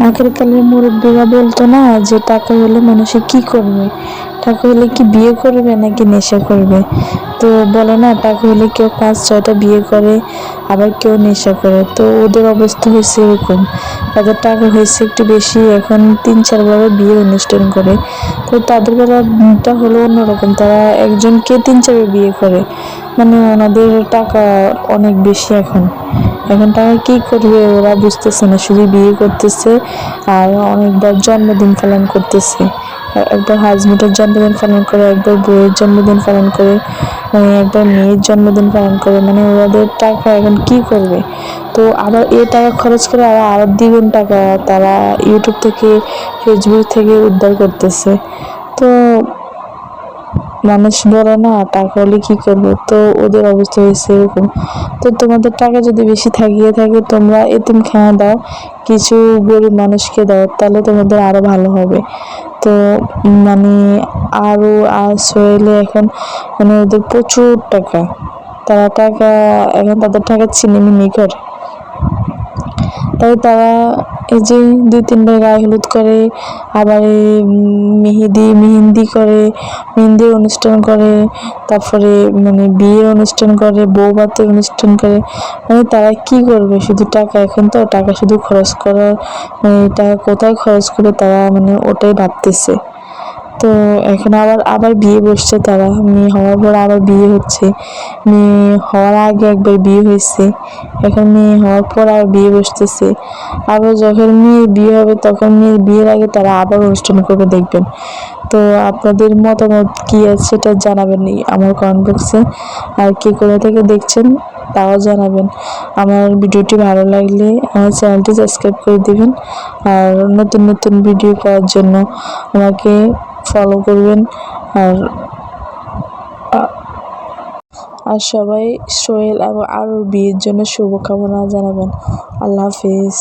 আগের কালের মুরব্বীরা বলতো না যে টাকা হলে মানুষে কি করবে, টাকা হলে কি বিয়ে করবে নাকি নেশা করবে। তো বলে না, টাকা হলে কেউ 5-6টা বিয়ে করে, আবার কেউ নেশা করে। তো ওদের অবস্থা হয়েছে এরকম, তাদের টাকা হয়েছে একটু বেশি, এখন 3-4 বারও বিয়ে অনুষ্ঠান করে। তো তাদের বেলাটা হলো অন্যরকম, তারা একজনকে 3-4 বিয়ে করে, মানে ওনাদের টাকা অনেক বেশি। এখন টাকা কি করবে ওরা বুঝতেছে না, শুধু বিয়ে করতেছে আর অনেকবার জন্মদিন পালন করতেছে। একবার হাজবেন্ডের জন্মদিন পালন করে, একবার বউয়ের জন্মদিন পালন করে, একবার মেয়ের জন্মদিন পালন করে, মানে ওদের টাকা এখন কি করবে। তো আবার এই টাকা খরচ করে আরো দ্বিগুণ টাকা তারা ইউটিউব থেকে, ফেসবুক থেকে উদ্ধার করতেছে। তো মানুষ বলে না টাকা হলে কি করবো, তো ওদের অবস্থা হয়েছে এরকম। তো তোমাদের টাকা যদি বেশি থাকিয়ে থাকে, তোমরা এতিমখানা দাও, কিছু গরিব মানুষকে দাও, তাহলে তোমাদের আরো ভালো হবে। তো মানে আরো সোহেলে এখন মানে ওদের প্রচুর টাকা, তারা টাকা এখন তাদের টাকা ছিনিমিনি করে। তাই তারা এই যে 2-3 বার গায়ে হলুদ করে, আবার এই মেহেন্দি করে, মেহেন্দির অনুষ্ঠান করে, তারপরে মানে বিয়ের অনুষ্ঠান করে, বউ ভাতের অনুষ্ঠান করে। মানে তারা কি করবে, শুধু টাকা, এখন তো টাকা শুধু খরচ করার, মানে টাকা কোথায় খরচ করে তারা মানে ওটাই ভাবতেছে। তো এখন আবার বিয়ে বসছে, তারা মেয়ে হওয়ার পর আবার বিয়ে হচ্ছে, মেয়ে হওয়ার আগে একবার বিয়ে হয়েছে, এখন মেয়ে হওয়ার পর আর বিয়ে বসতেছে। আবার যখন মেয়ের বিয়ে হবে, তখন মেয়ের বিয়ের আগে তারা আবার অনুষ্ঠান করবে, দেখবেন। তো আপনাদের মতামত কি আছে সেটা জানাবেন আমার কমেন্ট বক্সে, আর কে কোথা থেকে দেখছেন তাও জানাবেন। আমার ভিডিওটি ভালো লাগলে আমার চ্যানেলটি সাবস্ক্রাইব করে দিবেন, আর নতুন নতুন ভিডিও পাওয়ার জন্য আমাকে ফলো করবেন। আর সবাই সোহেল এবং আরুর বিয়ের জন্য শুভকামনা জানাবেন। আল্লাহ হাফিজ।